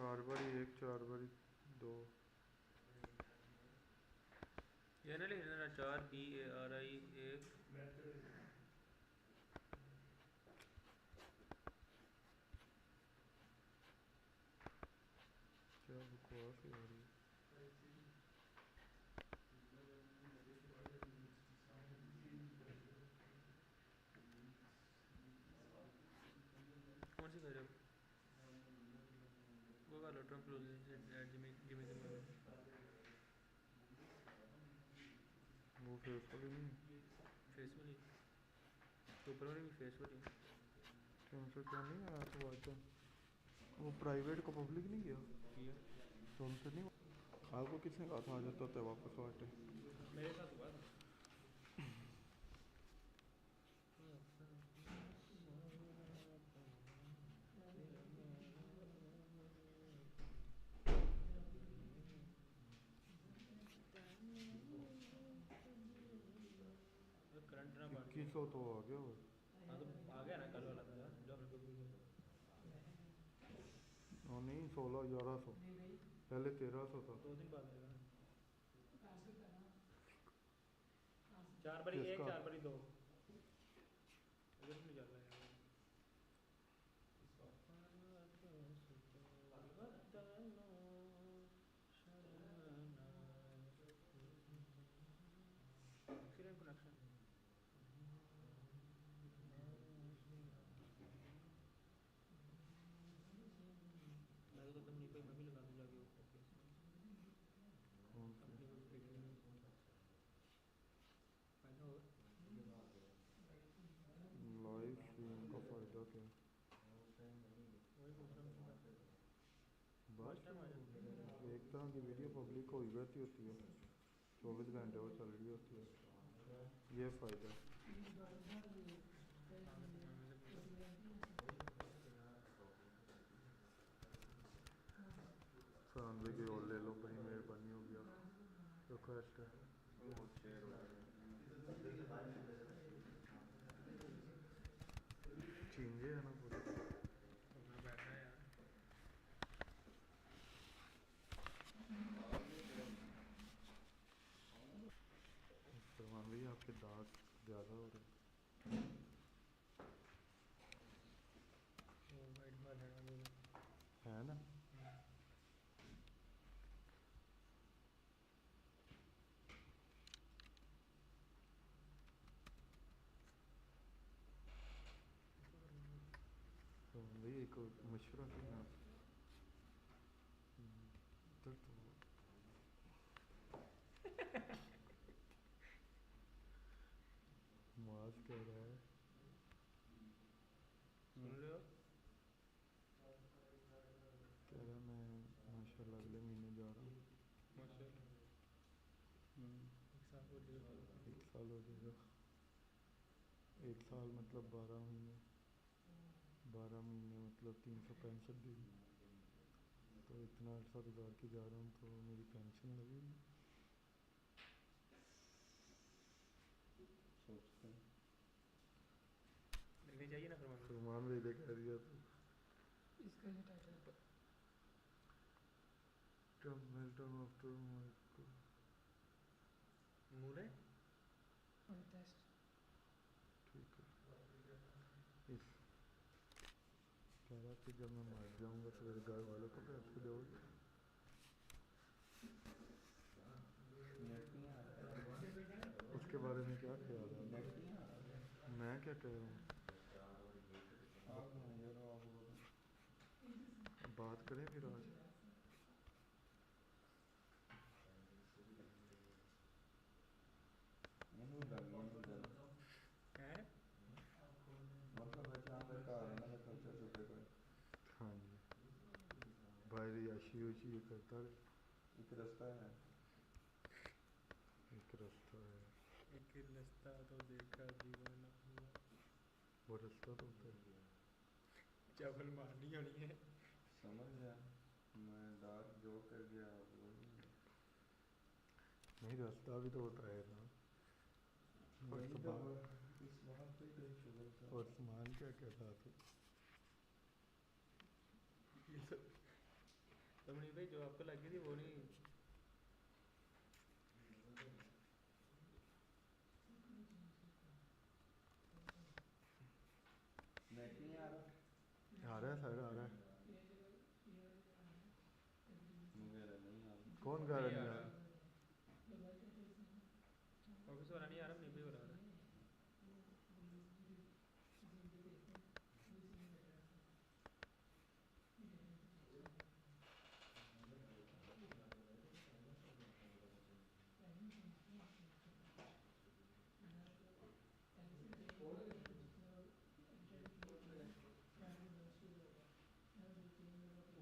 4 बारी 1 4 बारी 2 ये ना लिख देना 4 BARI 1 क्या बकवास है यार ये। कौन सी कर रहे हो? वो कर लो ट्रम्प जिमी जिमी वो फेस वाली नहीं फेस वाली ऊपर वाली भी फेस वाली कैंसर क्या नहीं आया तो वाचा वो प्राइवेट को पब्लिक नहीं किया किया तो उनसे नहीं आपको किसने कहा था आ जाता होता है वापस वाटे मेरे साथ हुआ था। करंट ना बढ़ 2100 तो आ गया वो। हाँ तो आ गया ना कल वाला था जो हमने पब्लिक हाँ नहीं 16 1100 पहले 1300 था 2 दिन बाद आएगा ना 4 बारी 1 किसका 4 बारी 2 इधर नहीं चल रहा है यार कनेक्शन मैं तो कहता हूँ नहीं मैं भी लगा दूँ जाके ऊपर कौन सी अपनी कोई फिटिंग फायदा होगा लाइव स्ट्रीम का फ़ायदा क्या वही पूछ रहा हूँ बस फर्स्ट टाइम आ जाता एक तरह की वीडियो पब्लिक हो ही रहती होती है 24 घंटे वो चल रही होती है ये फ़ायदा हाँ मैं से पूछ रहा हूँ फरहान भाई की और ले लो बड़ी मेहरबानी हो गया रिक्वेस्ट है चेंज है ना पूरा अपना बैठा है यार फरहान भाई आपके दाग ज़्यादा हो रहे वो वाइट बाल है वो है ना तो भाई एक मशवरा करना इधर तो मास कह रहा है सुन रहे हो कह रहा मैं माशाल्लाह अगले महीने जा रहा हूँ माशाल्लाह एक साल हो जाएगा 1 साल हो जाएगा 1 साल मतलब 12 महीने मतलब 365 दिन तो इतना अर्सा गुजार के जा रहा हूँ तो मेरी पेंशन लगेगी सोचते हैं लगनी चाहिए ना फरमान फरमान भाई दे कह दिया तो इसका ये टाइटल ट्रम्प मेल्टडाउन आफ्टर मूले टेस्ट ठीक है इस कह रहा कि जब मैं मर जाऊंगा तो मेरे घर वालों को पैसे दोगे उसके बारे में क्या ख्याल है मैं क्या कह रहा हूँ बात करें फिर आज है हाँ जी भाई रियाशी उशी करता रहे एक रास्ता है एक रास्ता है एक रास्ता तो देखा दीवाना हुआ वो रास्ता तो होता है चावल मारनी होनी है समझ गया मैं डार्क जो कर गया वो नहीं रास्ता भी तो होता है ना और सामान क्या क्या था तो ये सब तो मनीष भाई जो आपको लगी थी वो नहीं आ रहा है सर, आ रहा है। कौन गा रहा है? ऑफिस वाला नहीं आ रहा, मनीष भाई हो रहा है।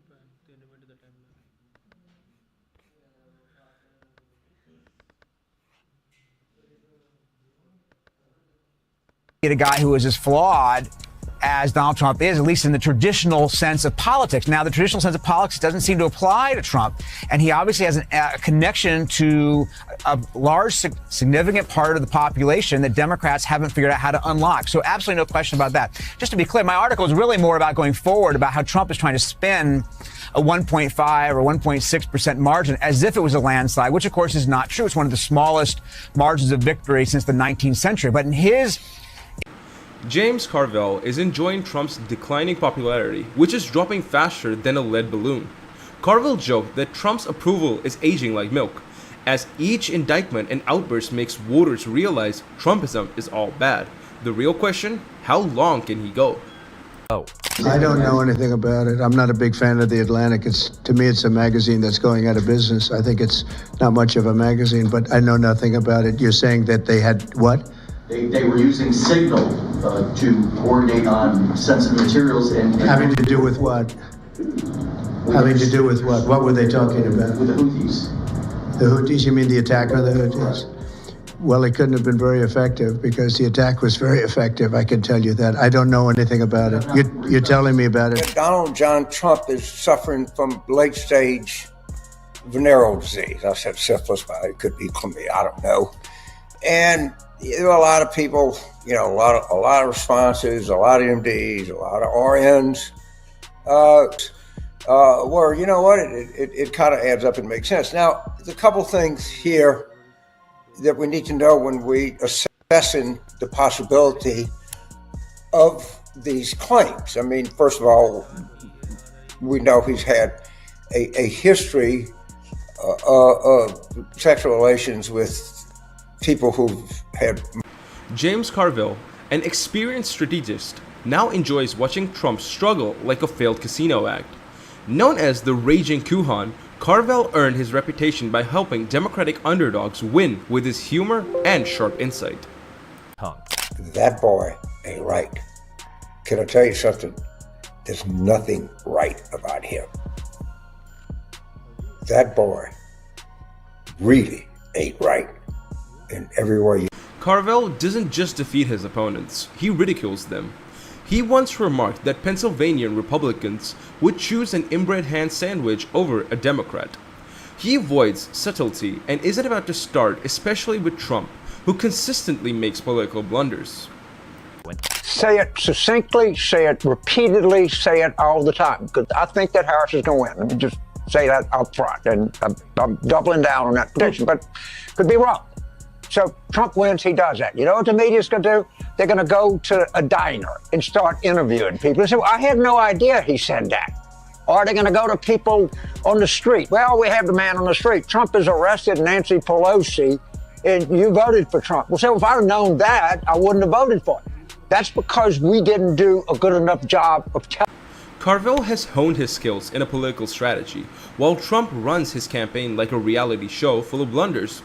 ऊपर 3 मिनट का टाइम लगा। A guy who is as flawed as Donald Trump is, at least in the traditional sense of politics. Now, the traditional sense of politics doesn't seem to apply to Trump, and he obviously has a connection to a large, significant part of the population that Democrats haven't figured out how to unlock. So absolutely no question about that. Just to be clear, my article is really more about going forward, about how Trump is trying to spin a 1.5 or 1.6% margin as if it was a landslide, which of course is not true. It's one of the smallest margins of victory since the 19th century. But in his James Carville is enjoying Trump's declining popularity, which is dropping faster than a lead balloon. Carville joked that Trump's approval is aging like milk, as each indictment and outburst makes voters realize Trumpism is all bad. The real question, how long can he go? I don't know anything about it. I'm not a big fan of The Atlantic. To me, it's a magazine that's going out of business. I think it's not much of a magazine, but I know nothing about it. You're saying that they had what? They were using Signal to coordinate on sensitive materials and Having to do with what? Having to do with what? What were they talking about? with the Houthis. The Houthis? You mean the attack on the Houthis? Well, it couldn't have been very effective because the attack was very effective. I can tell you that. I don't know anything about it. You're telling me about it. Donald John Trump is suffering from late stage venereal disease. I said syphilis, but it could be chlamydia. I don't know. And there were a lot of people, a lot of responses, a lot of MDs, a lot of RNs, where, you know what, it kind of adds up and makes sense. Now, there's a couple things here that we need to know when we assessing the possibility of these claims. I mean, first of all, we know he's had a history of sexual relations with people who've had. James Carville, an experienced strategist, now enjoys watching Trump struggle like a failed casino act. Known as the Raging Kuhan, Carville earned his reputation by helping Democratic underdogs win with his humor and sharp insight. That boy ain't right. Can I tell you something? There's nothing right about him. That boy really ain't right in every way. Carville doesn't just defeat his opponents, he ridicules them. He once remarked that Pennsylvania Republicans would choose an inbred ham sandwich over a Democrat. He avoids subtlety and isn't about to start, especially with Trump, who consistently makes political blunders. Say it succinctly, say it repeatedly, say it all the time, because I think that Harris is going to win. Let me just say that up front, and I'm doubling down on that prediction, but could be wrong. So Trump wins, he does that. You know what the media's going to do? They're going to go to a diner and start interviewing people. They say, well, I had no idea he said that. Or they're going to go to people on the street. Well, we have the man on the street. Trump has arrested Nancy Pelosi, and you voted for Trump. Well, so if I'd have known that, I wouldn't have voted for it. That's because we didn't do a good enough job of telling. Carville has honed his skills in a political strategy, while Trump runs his campaign like a reality show full of blunders.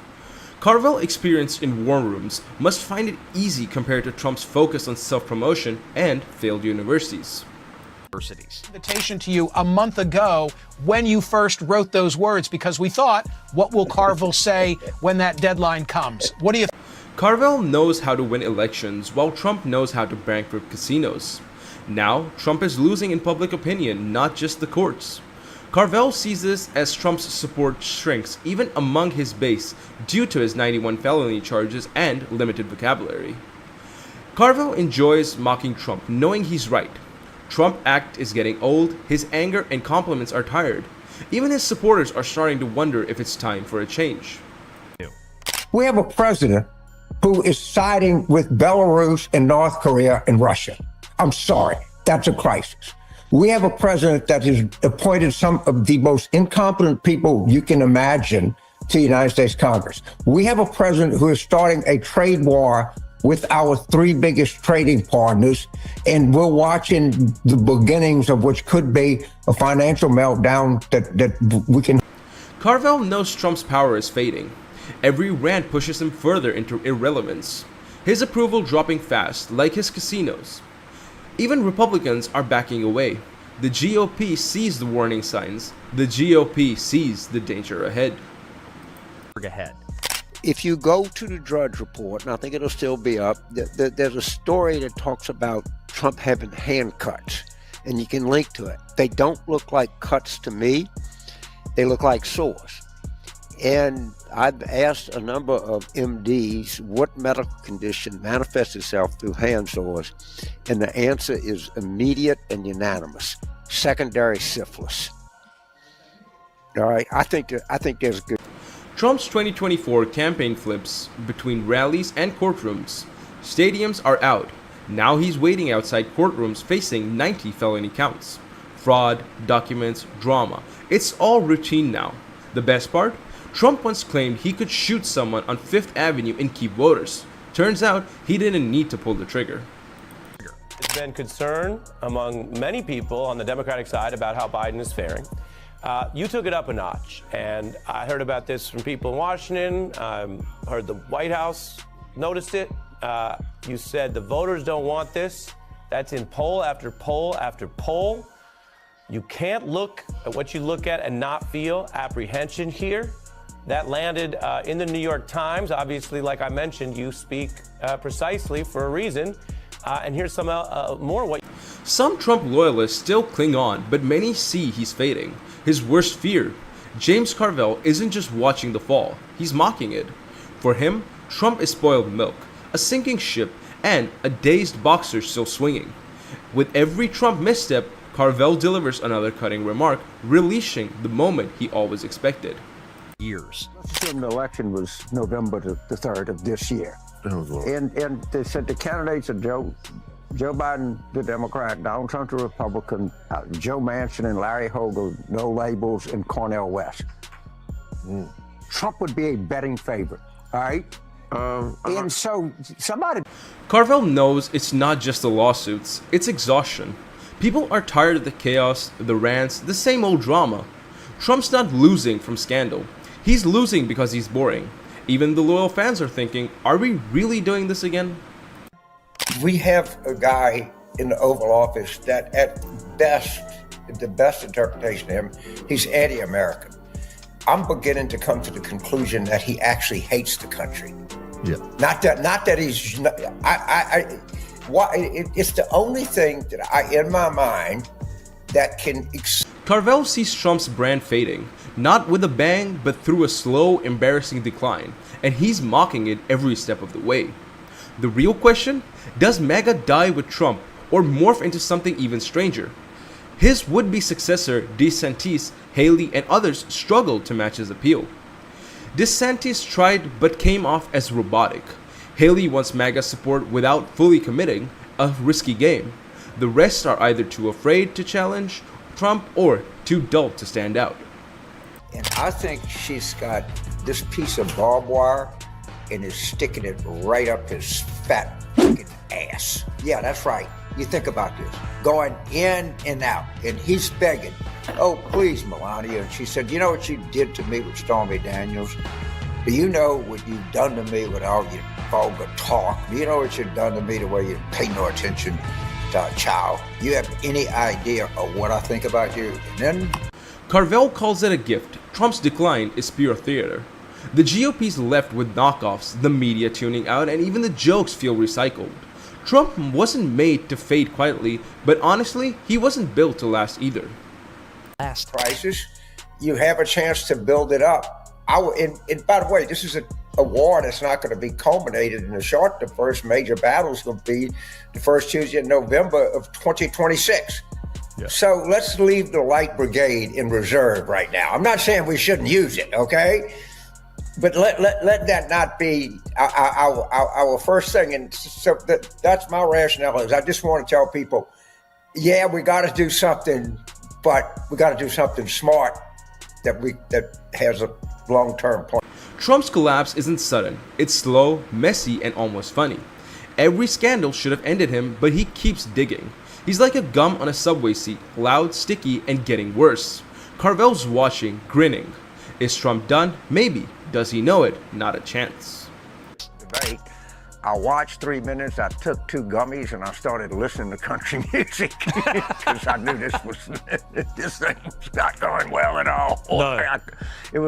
Carville, experienced in war rooms, must find it easy compared to Trump's focus on self-promotion and failed universities. Invitation to you a month ago when you first wrote those words, because we thought, what will Carville say when that deadline comes? What do you think? Carville knows how to win elections, while Trump knows how to bankrupt casinos. Now, Trump is losing in public opinion, not just the courts. Carville sees this as Trump's support shrinks even among his base due to his 91 felony charges and limited vocabulary. Carville enjoys mocking Trump, knowing he's right. Trump act is getting old, his anger and compliments are tired. Even his supporters are starting to wonder if it's time for a change. We have a president who is siding with Belarus and North Korea and Russia. I'm sorry, that's a crisis. We have a president that has appointed some of the most incompetent people you can imagine to the United States Congress. We have a president who is starting a trade war with our three biggest trading partners, and we're watching the beginnings of which could be a financial meltdown that we can. Carville knows Trump's power is fading. Every rant pushes him further into irrelevance. His approval dropping fast, like his casinos. Even Republicans are backing away. The GOP sees the warning signs. The GOP sees the danger ahead. If you go to the Drudge Report, and I think it'll still be up, there's a story that talks about Trump having hand cuts, and you can link to it. They don't look like cuts to me. They look like sores. And I've asked a number of MDs what medical condition manifests itself through hand sores, and the answer is immediate and unanimous: secondary syphilis. All right, I think there's good. Trump's 2024 campaign flips between rallies and courtrooms. Stadiums are out. Now he's waiting outside courtrooms facing 90 felony counts. Fraud, documents, drama. It's all routine now. The best part? Trump once claimed he could shoot someone on Fifth Avenue and keep voters. Turns out he didn't need to pull the trigger. There's been concern among many people on the Democratic side about how Biden is faring. You took it up a notch, and I heard about this from people in Washington. Heard the White House noticed it. You said the voters don't want this. That's in poll after poll after poll. You can't look at what you look at and not feel apprehension here. That landed in the New York Times. Obviously, like I mentioned, you speak precisely for a reason. And here's some more. Some Trump loyalists still cling on, but many see he's fading. His worst fear, James Carville, isn't just watching the fall, he's mocking it. For him, Trump is spoiled milk, a sinking ship, and a dazed boxer still swinging. With every Trump misstep, Carville delivers another cutting remark, relishing the moment he always expected. Let's assume the election was November the 3rd of this year. And they said the candidates are Joe Biden, the Democrat, Donald Trump, the Republican, Joe Manchin and Larry Hogan, no labels, and Cornel West. Trump would be a betting favorite, all right? And so somebody... Carville knows it's not just the lawsuits, it's exhaustion. People are tired of the chaos, the rants, the same old drama. Trump's not losing from scandal. He's losing because he's boring. Even the loyal fans are thinking, are we really doing this again? We have a guy in the Oval Office that at best, the best interpretation of him, he's anti-American. I'm beginning to come to the conclusion that he actually hates the country. Yeah. Not that he's, it's the only thing that in my mind, that can... Carville sees Trump's brand fading, not with a bang, but through a slow, embarrassing decline, and he's mocking it every step of the way. The real question? Does MAGA die with Trump, or morph into something even stranger? His would-be successor, DeSantis, Haley, and others struggled to match his appeal. DeSantis tried but came off as robotic. Haley wants MAGA support without fully committing, a risky game. The rest are either too afraid to challenge Trump or too dull to stand out. And I think she's got this piece of barbed wire and is sticking it right up his fat fucking ass. Yeah, that's right. You think about this. Going in and out. And he's begging, oh, please, Melania. And she said, you know what you did to me with Stormy Daniels? Do you know what you've done to me with all your vulgar talk? Do you know what you've done to me the way you pay no attention to a child? You have any idea of what I think about you? And then... Carville calls it a gift. Trump's decline is pure theater. The GOP's left with knockoffs, the media tuning out, and even the jokes feel recycled. Trump wasn't made to fade quietly, but honestly, he wasn't built to last either. Last crisis, you have a chance to build it up. And by the way, this is a war that's not going to be culminated in the short. The first major battle is going to be the first Tuesday in November of 2026. Yeah. So let's leave the light brigade in reserve right now. I'm not saying we shouldn't use it, okay? But let that not be our first thing. And so that's my rationale is I just want to tell people, yeah, we got to do something, but we got to do something smart that has a long-term plan. Trump's collapse isn't sudden. It's slow, messy, and almost funny. Every scandal should have ended him, but he keeps digging. He's like a gum on a subway seat, loud, sticky, and getting worse. Carville's watching, grinning. Is Trump done? Maybe. Does he know it? Not a chance. Debate. I watched 3 minutes, I took 2 gummies, and I started listening to country music because I knew this thing was not going well at all. No. It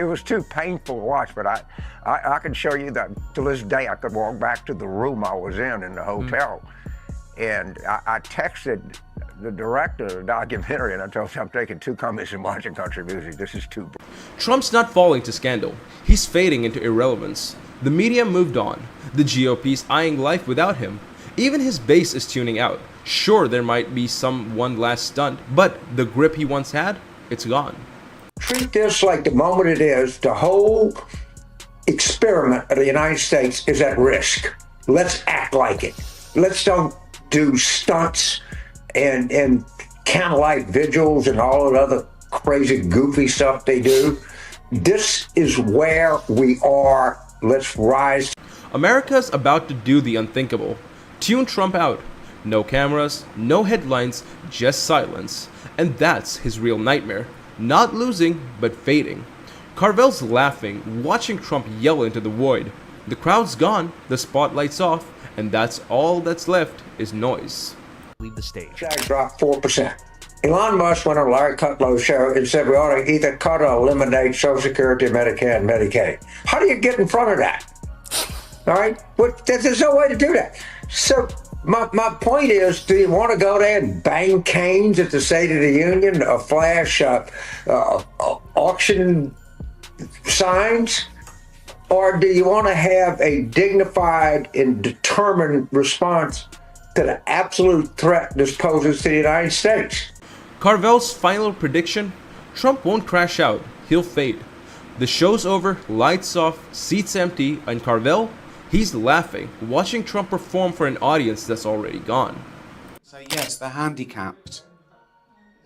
was too painful to watch, but I can show you that to this day I could walk back to the room I was in the hotel, and I texted the director of the documentary, and I told him I'm taking 2 gummies and watching country music. This is too. Trump's not falling to scandal. He's fading into irrelevance. The media moved on. The GOP's eyeing life without him. Even his base is tuning out. Sure, there might be one last stunt, but the grip he once had, it's gone. Treat this like the moment it is. The whole experiment of the United States is at risk. Let's act like it. Let's don't do stunts and candlelight vigils and all that other crazy, goofy stuff they do. This is where we are. Let's rise. America's about to do the unthinkable. Tune Trump out. No cameras, no headlines, just silence. And that's his real nightmare. Not losing, but fading. Carville's laughing, watching Trump yell into the void. The crowd's gone, the spotlight's off, and that's all that's left is noise. Leave the stage. Shag dropped 4%. Elon Musk went on Larry Kudlow's show and said we ought to either cut or eliminate Social Security, Medicare, and Medicaid. How do you get in front of that? All right? There's no way to do that. So my point is, do you want to go there and bang canes at the State of the Union or flash auction signs? Or do you want to have a dignified and determined response to the absolute threat this poses to the United States? Carville's final prediction? Trump won't crash out, he'll fade. The show's over, lights off, seats empty, and Carville? He's laughing, watching Trump perform for an audience that's already gone. So yes, they're handicapped.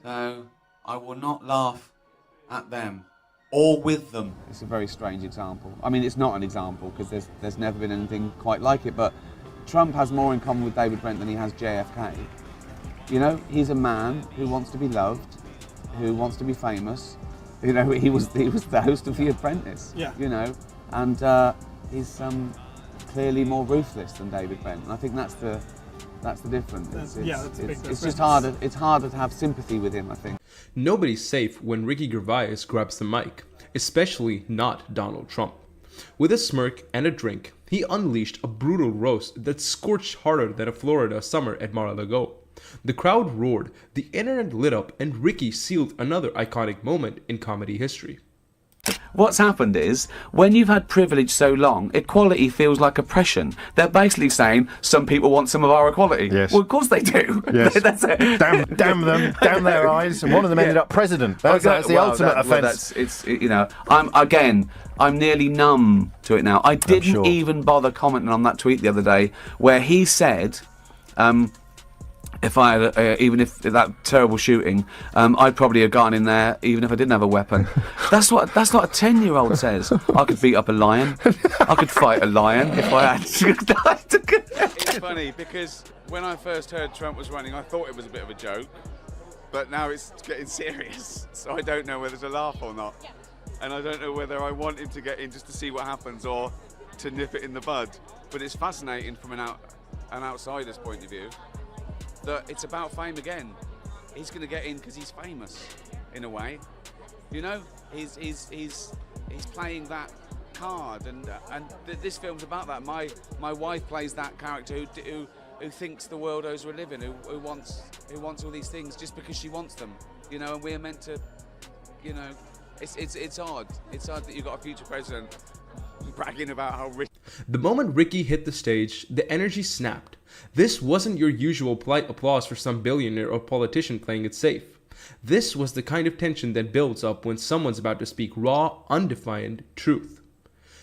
So I will not laugh at them or with them. It's a very strange example. I mean, it's not an example because there's never been anything quite like it, but Trump has more in common with David Brent than he has JFK. You know, he's a man who wants to be loved, who wants to be famous. You know, he was the host of The Apprentice. Yeah. You know, and he's clearly more ruthless than David Brent, and I think that's the difference. That's a big difference. It's just harder. It's harder to have sympathy with him, I think. Nobody's safe when Ricky Gervais grabs the mic, especially not Donald Trump. With a smirk and a drink, he unleashed a brutal roast that scorched harder than a Florida summer at Mar-a-Lago. The crowd roared, the internet lit up, and Ricky sealed another iconic moment in comedy history. What's happened is, when you've had privilege so long, equality feels like oppression. They're basically saying, some people want some of our equality. Yes. Well, of course they do. Yes. That's it. Damn them, damn their eyes, and one of them ended up president. That's the ultimate offence. I'm nearly numb to it now. I didn't even bother commenting on that tweet the other day, where he said, if I had, even if that terrible shooting, I'd probably have gone in there even if I didn't have a weapon. That's what a 10-year-old says. I could beat up a lion. I could fight a lion if I had to. It's funny because when I first heard Trump was running, I thought it was a bit of a joke, but now it's getting serious. So I don't know whether to laugh or not, and I don't know whether I want him to get in just to see what happens or to nip it in the bud. But it's fascinating from an outsider's point of view. That it's about fame again. He's going to get in because he's famous, in a way. You know, he's playing that card, and this film's about that. My wife plays that character who thinks the world owes her a living, who wants all these things just because she wants them. You know, and we're meant to, you know, it's odd. It's odd that you've got a future president bragging about how rich. The moment Ricky hit the stage, the energy snapped. This wasn't your usual polite applause for some billionaire or politician playing it safe. This was the kind of tension that builds up when someone's about to speak raw, undefined truth.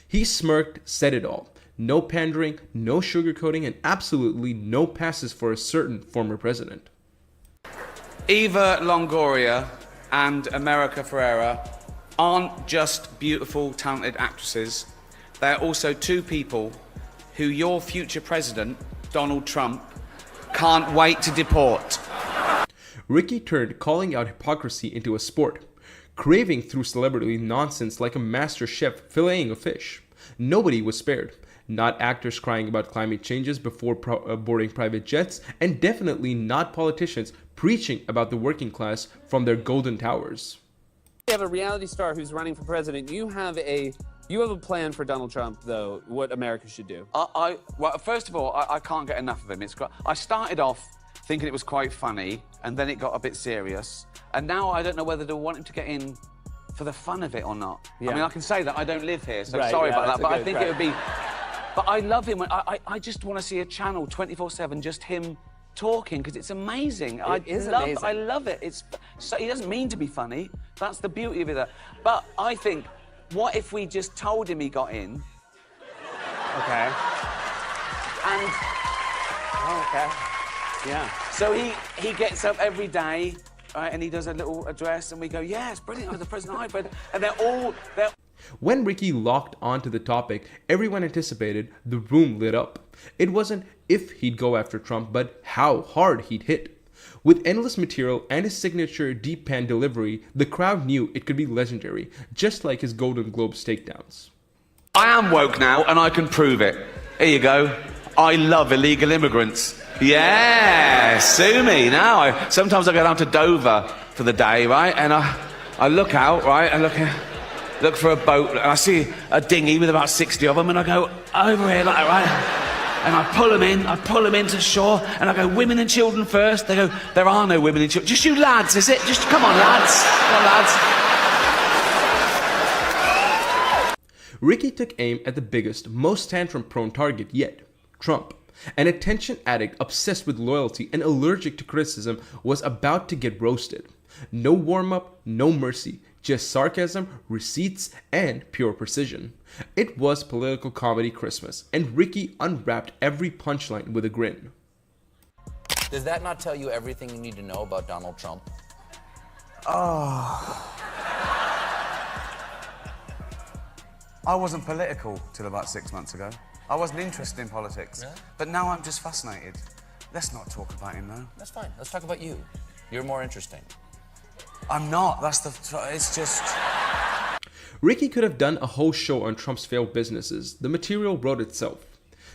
He smirked, said it all. No pandering, no sugarcoating, and absolutely no passes for a certain former president. Eva Longoria and America Ferrera aren't just beautiful, talented actresses. They're also two people who your future president, Donald Trump, can't wait to deport. Ricky turned calling out hypocrisy into a sport, craving through celebrity nonsense like a master chef filleting a fish. Nobody was spared. Not actors crying about climate changes before boarding private jets, and definitely not politicians preaching about the working class from their golden towers. You have a reality star who's running for president. You have a plan for Donald Trump, though, what America should do. Well, first of all, I can't get enough of him. I started off thinking it was quite funny, and then it got a bit serious. And now I don't know whether to want him to get in for the fun of it or not. Yeah. I mean, I can say that I don't live here, so sorry about that, but I think it would be... But I love him. I just want to see a channel 24/7, just him talking, because it's amazing. Amazing. I love it. He doesn't mean to be funny. That's the beauty of it. But I think, what if we just told him he got in? Okay. And... Oh, okay. Yeah. So he gets up every day, right, and he does a little address, and we go, yeah, it's brilliant. I'm the president of Hybrid. And they're When Ricky locked onto the topic, everyone anticipated, the room lit up. It wasn't if he'd go after Trump, but how hard he'd hit. With endless material and his signature deep pan delivery, the crowd knew it could be legendary, just like his Golden Globes takedowns. I am woke now, and I can prove it. Here you go. I love illegal immigrants. Yeah, sue me now. Sometimes I go down to Dover for the day, right, and I look out, right, and look for a boat, and I see a dinghy with about 60 of them, and I go over here, like, right, and I pull them into shore, and I go, women and children first. They go, there are no women and children. Just you lads, is it? Just, come on, lads. Come on, lads. Ricky took aim at the biggest, most tantrum-prone target yet, Trump. An attention addict obsessed with loyalty and allergic to criticism was about to get roasted. No warm-up, no mercy. Just sarcasm, receipts, and pure precision. It was political comedy Christmas, and Ricky unwrapped every punchline with a grin. Does that not tell you everything you need to know about Donald Trump? Oh. I wasn't political till about 6 months ago. I wasn't interested in politics. Really? But now I'm just fascinated. Let's not talk about him, though. That's fine. Let's talk about you. You're more interesting. I'm not. It's just... Ricky could have done a whole show on Trump's failed businesses. The material wrote itself.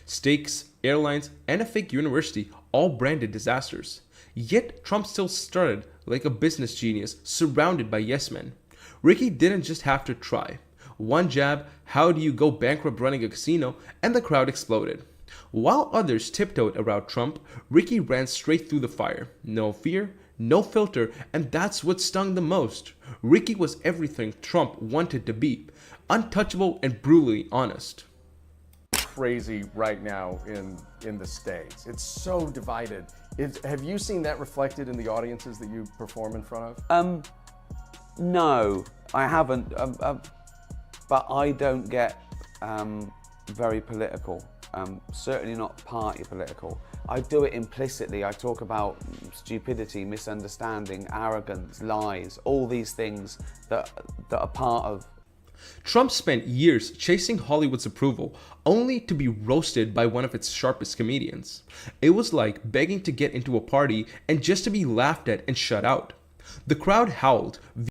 Steaks, airlines, and a fake university, all branded disasters. Yet Trump still started like a business genius, surrounded by yes men. Ricky didn't just have to try. One jab, how do you go bankrupt running a casino, and the crowd exploded. While others tiptoed around Trump, Ricky ran straight through the fire. No fear, no filter, and that's what stung the most. Ricky was everything Trump wanted to be, untouchable and brutally honest. Crazy right now in the States. It's so divided. Have you seen that reflected in the audiences that you perform in front of? No, I haven't. But I don't get very political. Certainly not party political. I do it implicitly. I talk about stupidity, misunderstanding, arrogance, lies, all these things that are part of. Trump spent years chasing Hollywood's approval, only to be roasted by one of its sharpest comedians. It was like begging to get into a party and just to be laughed at and shut out. The crowd howled.